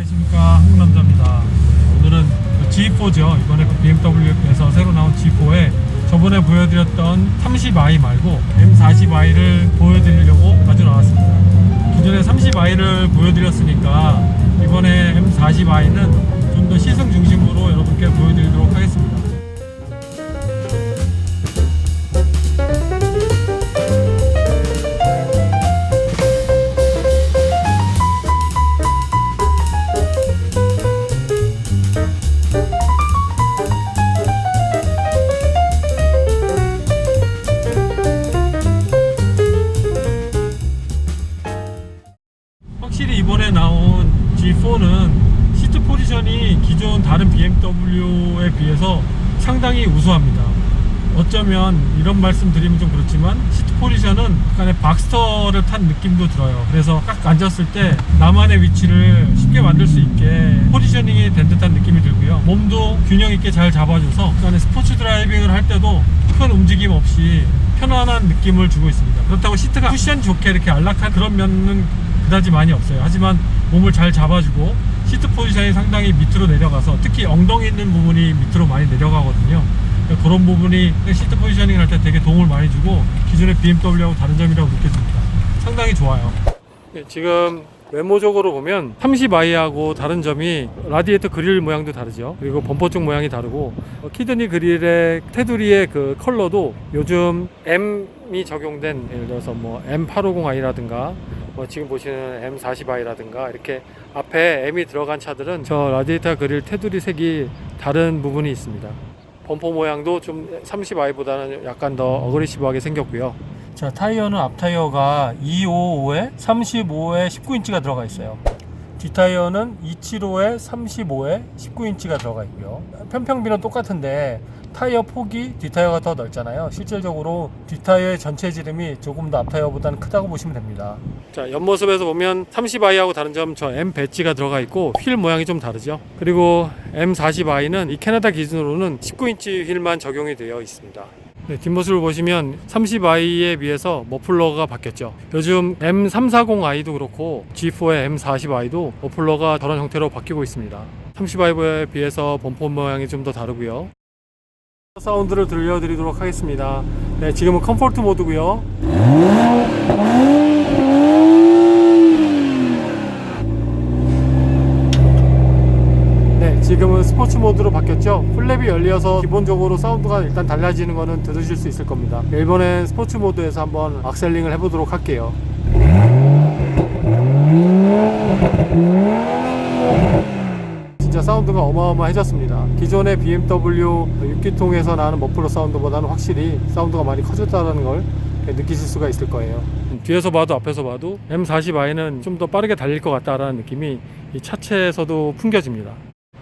안녕하십니까, 한국남자입니다. 오늘은 G4죠. 이번에 BMW에서 새로 나온 G4에 저번에 보여드렸던 30i 말고 M40i를 보여드리려고 가지고 나왔습니다. 기존에 30i를 보여드렸으니까 이번에 M40i는 좀 더 시승 중심으로 여러분께 보여드리도록 하겠습니다. 확실히 이번에 나온 G4는 시트 포지션이 기존 다른 BMW에 비해서 상당히 우수합니다. 어쩌면 이런 말씀 드리면 좀 그렇지만 시트 포지션은 약간의 박스터를 탄 느낌도 들어요. 그래서 딱 앉았을 때 나만의 위치를 쉽게 만들 수 있게 포지셔닝이 된 듯한 느낌이 들고요. 몸도 균형 있게 잘 잡아줘서 약간의 스포츠 드라이빙을 할 때도 큰 움직임 없이 편안한 느낌을 주고 있습니다. 그렇다고 시트가 쿠션 좋게 이렇게 안락한 그런 면은 그다지 많이 없어요. 하지만 몸을 잘 잡아주고 시트 포지션이 상당히 밑으로 내려가서 특히 엉덩이 있는 부분이 밑으로 많이 내려가거든요. 그런 부분이 시트 포지셔닝 할 때 되게 도움을 많이 주고 기존의 BMW하고 다른 점이라고 느껴집니다. 상당히 좋아요. 지금 외모적으로 보면 30i하고 다른 점이 라디에이터 그릴 모양도 다르죠. 그리고 범퍼 쪽 모양이 다르고 키드니 그릴의 테두리의 그 컬러도 요즘 M이 적용된, 예를 들어서 뭐 M850i라든가 지금 보시는 M40i라든가 이렇게 앞에 M이 들어간 차들은 저 라디에이터 그릴 테두리 색이 다른 부분이 있습니다. 범퍼 모양도 좀 30i보다는 약간 더 어그레시브하게 생겼고요. 자, 타이어는 앞 타이어가 255에 35에 19인치가 들어가 있어요. 뒷 타이어는 275에 35에 19인치가 들어가 있고요. 편평비는 똑같은데 타이어 폭이 뒷 타이어가 더 넓잖아요. 실질적으로 뒷 타이어의 전체 지름이 조금 더 앞 타이어보다는 크다고 보시면 됩니다. 자, 옆모습에서 보면 30i하고 다른 점 저 M 배지가 들어가 있고 휠 모양이 좀 다르죠. 그리고 M40i는 이 캐나다 기준으로는 19인치 휠만 적용이 되어 있습니다. 네, 뒷모습을 보시면 30i에 비해서 머플러가 바뀌었죠. 요즘 M340i도 그렇고 G4의 M40i도 머플러가 저런 형태로 바뀌고 있습니다. 30i에 비해서 범퍼 모양이 좀 더 다르고요. 사운드를 들려드리도록 하겠습니다. 네, 지금은 컴포트 모드고요. 네, 지금은 스포츠 모드로 바뀌었죠. 플랩이 열려서 기본적으로 사운드가 일단 달라지는 거는 들으실 수 있을 겁니다. 이번엔 스포츠 모드에서 한번 악셀링을 해보도록 할게요. 진짜 사운드가 어마어마해졌습니다. 기존의 BMW 6기통에서 나는 머플러 사운드보다는 확실히 사운드가 많이 커졌다는 걸 느끼실 수가 있을 거예요. 뒤에서 봐도 앞에서 봐도 M40i는 좀 더 빠르게 달릴 것 같다라는 느낌이 이 차체에서도 풍겨집니다.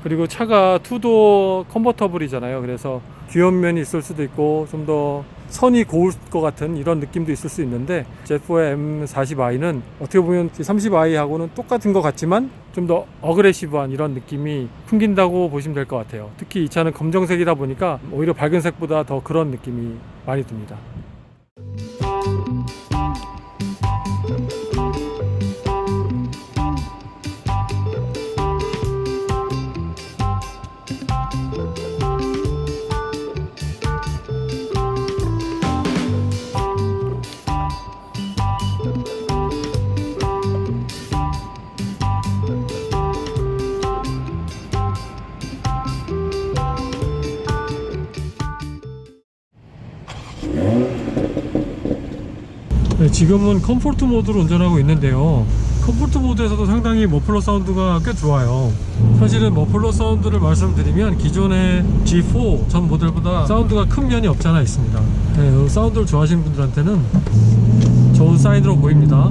그리고 차가 투도어 컨버터블이잖아요. 그래서 귀여운 면이 있을 수도 있고 좀 더 선이 고울 것 같은 이런 느낌도 있을 수 있는데 Z4의 M40i는 어떻게 보면 30i하고는 똑같은 것 같지만 좀 더 어그레시브한 이런 느낌이 풍긴다고 보시면 될 것 같아요. 특히 이 차는 검정색이다 보니까 오히려 밝은 색보다 더 그런 느낌이 많이 듭니다. 네, 지금은 컴포트 모드로 운전하고 있는데요. 컴포트 모드에서도 상당히 머플러 사운드가 꽤 좋아요. 사실은 머플러 사운드를 말씀드리면 기존의 G4 전 모델보다 사운드가 큰 면이 없지 않아 있습니다. 네, 사운드를 좋아하시는 분들한테는 좋은 사인으로 보입니다.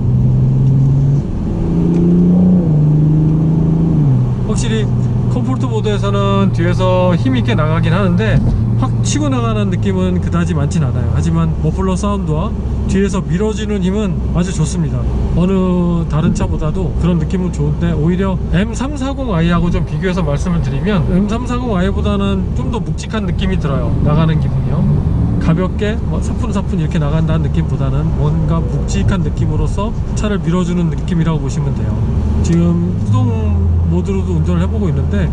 확실히 컴포트 모드에서는 뒤에서 힘있게 나가긴 하는데 확 치고 나가는 느낌은 그다지 많진 않아요. 하지만 머플러 사운드와 뒤에서 밀어주는 힘은 아주 좋습니다. 어느 다른 차보다도 그런 느낌은 좋은데 오히려 M340i하고 좀 비교해서 말씀을 드리면 M340i보다는 좀 더 묵직한 느낌이 들어요. 나가는 기분이요. 가볍게 사뿐사뿐 이렇게 나간다는 느낌보다는 뭔가 묵직한 느낌으로서 차를 밀어주는 느낌이라고 보시면 돼요. 지금 수동 모드로도 운전을 해보고 있는데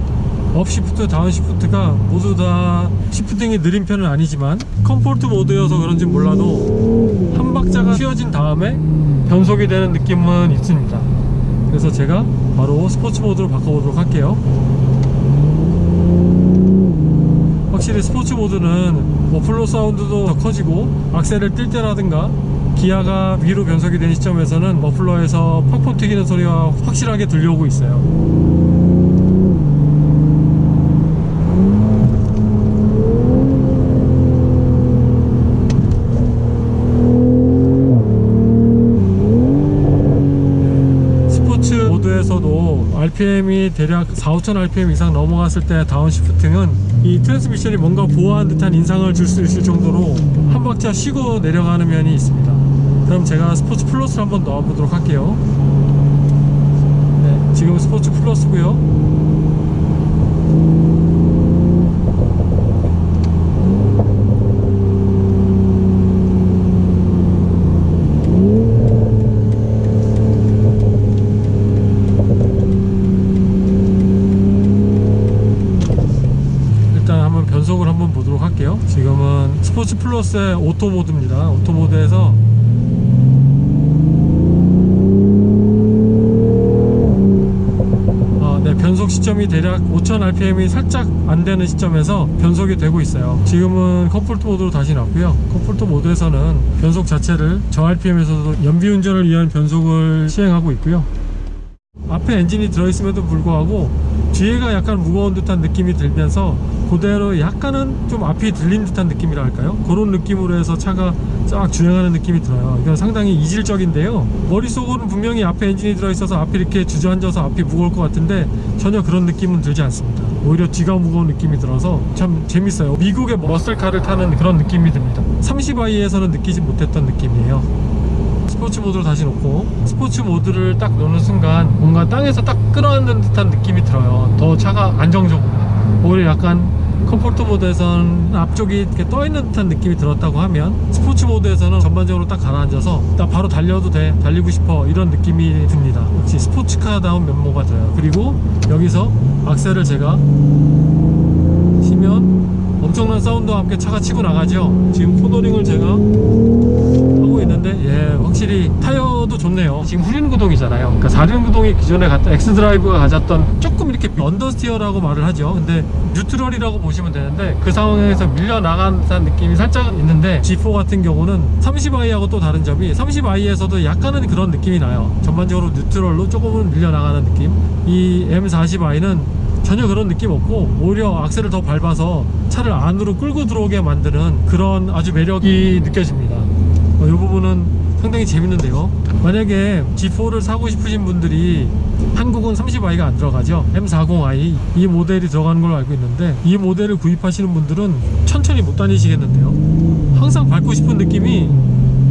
업시프트, 다운시프트가 모두 다 시프팅이 느린 편은 아니지만 컴포트 모드여서 그런지 몰라도 한 박자가 휘어진 다음에 변속이 되는 느낌은 있습니다. 그래서 제가 바로 스포츠 모드로 바꿔보도록 할게요. 확실히 스포츠 모드는 머플러 사운드도 더 커지고 악셀을 뛸 때라든가 기아가 위로 변속이 되는 시점에서는 머플러에서 팍팍 튀기는 소리가 확실하게 들려오고 있어요. RPM이 대략 4,500 RPM 이상 넘어갔을 때 다운시프팅은 이 트랜스미션이 뭔가 보호한 듯한 인상을 줄 수 있을 정도로 한 박자 쉬고 내려가는 면이 있습니다. 그럼 제가 스포츠 플러스를 한번 넣어보도록 할게요. 네, 지금 스포츠 플러스고요. 변속을 한번 보도록 할게요. 지금은 스포츠 플러스의 오토 모드입니다. 오토 모드에서 네, 변속 시점이 대략 5000 RPM이 살짝 안 되는 시점에서 변속이 되고 있어요. 지금은 컴포트 모드로 다시 놨고요. 컴포트 모드에서는 변속 자체를 저 RPM에서도 연비 운전을 위한 변속을 시행하고 있고요. 앞에 엔진이 들어있음에도 불구하고 뒤에가 약간 무거운 듯한 느낌이 들면서 그대로 약간은 좀 앞이 들린 듯한 느낌이라 할까요? 그런 느낌으로 해서 차가 쫙 주행하는 느낌이 들어요. 이건 상당히 이질적인데요. 머릿속으로는 분명히 앞에 엔진이 들어있어서 앞이 이렇게 주저앉아서 앞이 무거울 것 같은데 전혀 그런 느낌은 들지 않습니다. 오히려 뒤가 무거운 느낌이 들어서 참 재밌어요. 미국의 머슬카를 타는 그런 느낌이 듭니다. 30i에서는 느끼지 못했던 느낌이에요. 스포츠 모드로 다시 놓고 스포츠 모드를 딱 놓는 순간 뭔가 땅에서 딱 끌어안는 듯한 느낌이 들어요. 더 차가 안정적으로. 오히려 약간 컴포트 모드에서는 앞쪽이 이렇게 떠있는 듯한 느낌이 들었다고 하면 스포츠 모드에서는 전반적으로 딱 가라앉아서 나 바로 달려도 돼, 달리고 싶어, 이런 느낌이 듭니다. 역시 스포츠카다운 면모가 들어요. 그리고 여기서 악셀을 제가 치면 엄청난 사운드와 함께 차가 치고 나가죠. 지금 코너링을 제가 하고 있는데 확실히 타이어도 좋네요. 지금 후륜 구동이잖아요. 그러니까 4륜 구동이 기존에 엑스드라이브가 가졌던 조금 이렇게 언더스티어라고 말을 하죠. 근데 뉴트럴이라고 보시면 되는데 그 상황에서 밀려나간 듯한 느낌이 살짝 있는데 G4 같은 경우는 30i하고 또 다른 점이 30i에서도 약간은 그런 느낌이 나요. 전반적으로 뉴트럴로 조금은 밀려나가는 느낌. 이 M40i는 전혀 그런 느낌 없고 오히려 악셀을 더 밟아서 차를 안으로 끌고 들어오게 만드는 그런 아주 매력이 느껴집니다. 이 부분은 상당히 재밌는데요. 만약에 G4를 사고 싶으신 분들이 한국은 30i가 안 들어가죠. M40i 이 모델이 들어가는 걸로 알고 있는데 이 모델을 구입하시는 분들은 천천히 못 다니시겠는데요. 항상 밟고 싶은 느낌이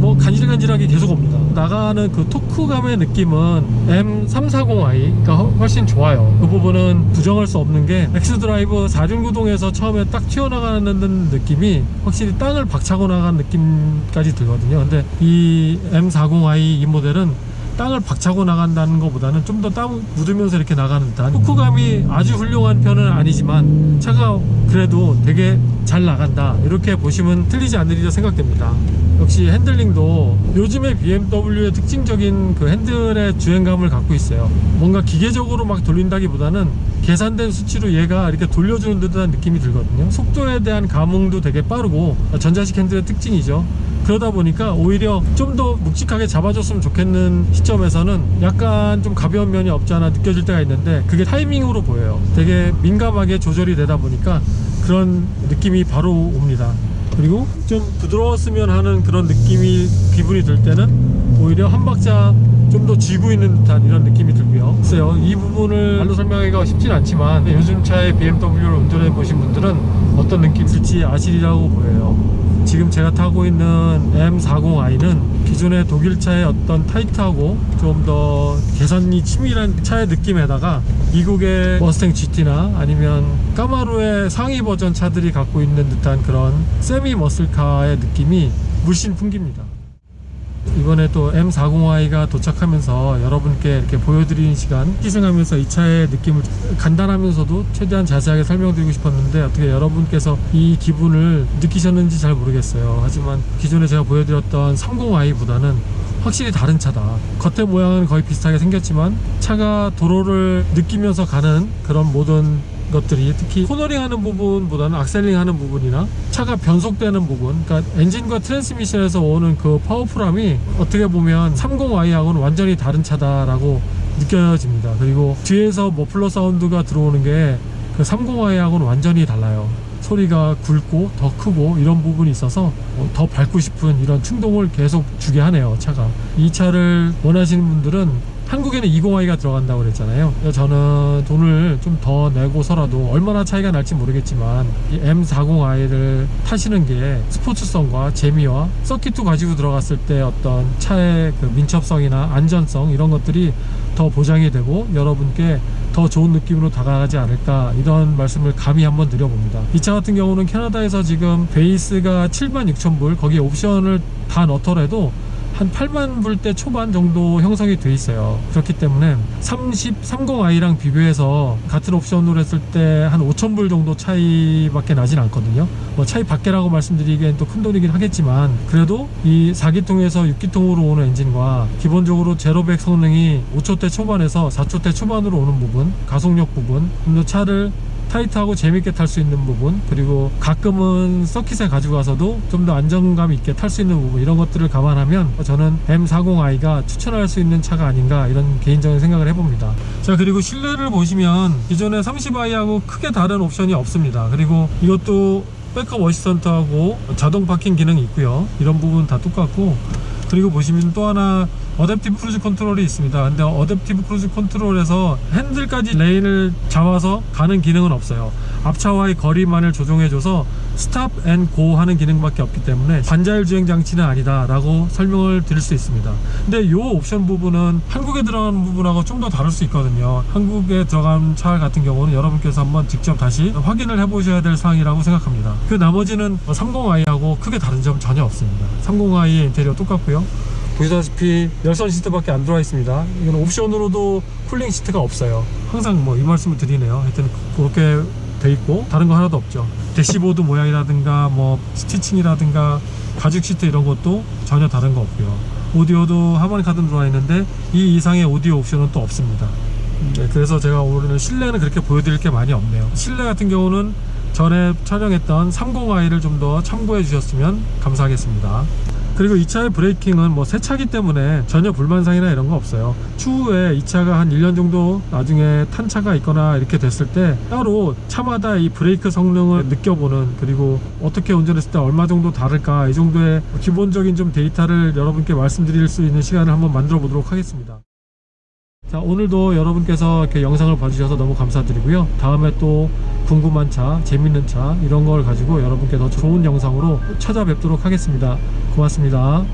뭐 간질간질하게 계속 옵니다. 나가는 그 토크감의 느낌은 M340i가 훨씬 좋아요. 그 부분은 부정할 수 없는 게 엑스드라이브 4륜 구동에서 처음에 딱 튀어나가는 느낌이 확실히 땅을 박차고 나간 느낌까지 들거든요. 근데 이 M40i 이 모델은 땅을 박차고 나간다는 것보다는 좀 더 땀 묻으면서 이렇게 나가는 듯한 토크감이 아주 훌륭한 편은 아니지만 차가 그래도 되게 잘 나간다, 이렇게 보시면 틀리지 않으리라 생각됩니다. 역시 핸들링도 요즘의 BMW의 특징적인 그 핸들의 주행감을 갖고 있어요. 뭔가 기계적으로 막 돌린다기보다는 계산된 수치로 얘가 이렇게 돌려주는 듯한 느낌이 들거든요. 속도에 대한 감응도 되게 빠르고 전자식 핸들의 특징이죠. 그러다 보니까 오히려 좀 더 묵직하게 잡아줬으면 좋겠는 시점에서는 약간 좀 가벼운 면이 없지 않아 느껴질 때가 있는데 그게 타이밍으로 보여요. 되게 민감하게 조절이 되다 보니까 그런 느낌이 바로 옵니다. 그리고 좀 부드러웠으면 하는 그런 기분이 들 때는 오히려 한 박자 좀 더 쥐고 있는 듯한 이런 느낌이 들고요. 글쎄요, 이 부분을 말로 설명하기가 쉽진 않지만 요즘 차의 BMW를 운전해 보신 분들은 어떤 느낌이 들지 아시리라고 보여요. 지금 제가 타고 있는 M40i는 기존의 독일차의 어떤 타이트하고 좀 더 개선이 치밀한 차의 느낌에다가 미국의 머스탱 GT나 아니면 까마루의 상위 버전 차들이 갖고 있는 듯한 그런 세미 머슬카의 느낌이 물씬 풍깁니다. 이번에 또 M40i가 도착하면서 여러분께 이렇게 보여드리는 시간 희생하면서 이 차의 느낌을 간단하면서도 최대한 자세하게 설명드리고 싶었는데 어떻게 여러분께서 이 기분을 느끼셨는지 잘 모르겠어요. 하지만 기존에 제가 보여드렸던 30i보다는 확실히 다른 차다. 겉의 모양은 거의 비슷하게 생겼지만 차가 도로를 느끼면서 가는 그런 모든 것들이, 특히 코너링 하는 부분보다는 악셀링 하는 부분이나 차가 변속되는 부분, 그러니까 엔진과 트랜스미션에서 오는 그 파워풀함이 어떻게 보면 30i하고는 완전히 다른 차다라고 느껴집니다. 그리고 뒤에서 머플러 사운드가 들어오는 게 그 30i하고는 완전히 달라요. 소리가 굵고 더 크고 이런 부분이 있어서 더 밟고 싶은 이런 충동을 계속 주게 하네요. 차가, 이 차를 원하시는 분들은 한국에는 20i가 들어간다고 그랬잖아요. 저는 돈을 좀 더 내고서라도 얼마나 차이가 날지 모르겠지만 이 M40i를 타시는 게 스포츠성과 재미와 서킷도 가지고 들어갔을 때 어떤 차의 그 민첩성이나 안전성 이런 것들이 더 보장이 되고 여러분께 더 좋은 느낌으로 다가가지 않을까, 이런 말씀을 감히 한번 드려봅니다. 이 차 같은 경우는 캐나다에서 지금 베이스가 76,000불, 거기에 옵션을 다 넣더라도 한 8만 불대 초반 정도 형성이 돼 있어요. 그렇기 때문에 30i랑 비교해서 같은 옵션으로 했을 때 한 5,000불 정도 차이밖에 나진 않거든요. 뭐 차이 밖에라고 말씀드리기엔 또 큰 돈이긴 하겠지만, 그래도 이 4기통에서 6기통으로 오는 엔진과 기본적으로 제로백 성능이 5초대 초반에서 4초대 초반으로 오는 부분, 가속력 부분, 좀 더 차를 타이트하고 재밌게 탈 수 있는 부분, 그리고 가끔은 서킷에 가지고 가서도 좀 더 안정감 있게 탈 수 있는 부분, 이런 것들을 감안하면 저는 M40i가 추천할 수 있는 차가 아닌가, 이런 개인적인 생각을 해봅니다. 자, 그리고 실내를 보시면 기존의 30i하고 크게 다른 옵션이 없습니다. 그리고 이것도 백업 어시스턴트하고 자동 파킹 기능이 있고요. 이런 부분 다 똑같고, 그리고 보시면 또 하나 어댑티브 크루즈 컨트롤이 있습니다. 근데 어댑티브 크루즈 컨트롤에서 핸들까지 레인을 잡아서 가는 기능은 없어요. 앞차와의 거리만을 조정해줘서 스탑 앤 고 하는 기능밖에 없기 때문에 반자율 주행 장치는 아니다 라고 설명을 드릴 수 있습니다. 근데 이 옵션 부분은 한국에 들어가는 부분하고 좀 더 다를 수 있거든요. 한국에 들어간 차 같은 경우는 여러분께서 한번 직접 다시 확인을 해보셔야 될 사항이라고 생각합니다. 그 나머지는 30i하고 크게 다른 점 전혀 없습니다. 30i의 인테리어 똑같고요. 보시다시피 열선 시트밖에 안 들어와 있습니다. 이건 옵션으로도 쿨링 시트가 없어요. 항상 뭐 이 말씀을 드리네요. 하여튼 그렇게 돼 있고 다른 거 하나도 없죠. 대시보드 모양이라든가 뭐 스티칭이라든가 가죽 시트 이런 것도 전혀 다른 거 없고요. 오디오도 하모닉 카드 들어와 있는데 이 이상의 오디오 옵션은 또 없습니다. 네, 그래서 제가 오늘 실내는 그렇게 보여드릴 게 많이 없네요. 실내 같은 경우는 전에 촬영했던 30i를 좀 더 참고해 주셨으면 감사하겠습니다. 그리고 이 차의 브레이킹은 뭐 새 차기 때문에 전혀 불만사항이나 이런 거 없어요. 추후에 이 차가 한 1년 정도 나중에 탄 차가 있거나 이렇게 됐을 때 따로 차마다 이 브레이크 성능을 느껴보는, 그리고 어떻게 운전했을 때 얼마 정도 다를까, 이 정도의 기본적인 좀 데이터를 여러분께 말씀드릴 수 있는 시간을 한번 만들어 보도록 하겠습니다. 자, 오늘도 여러분께서 이렇게 영상을 봐주셔서 너무 감사드리고요. 다음에 또 궁금한 차, 재밌는 차 이런 걸 가지고 여러분께 더 좋은 영상으로 찾아뵙도록 하겠습니다. 고맙습니다.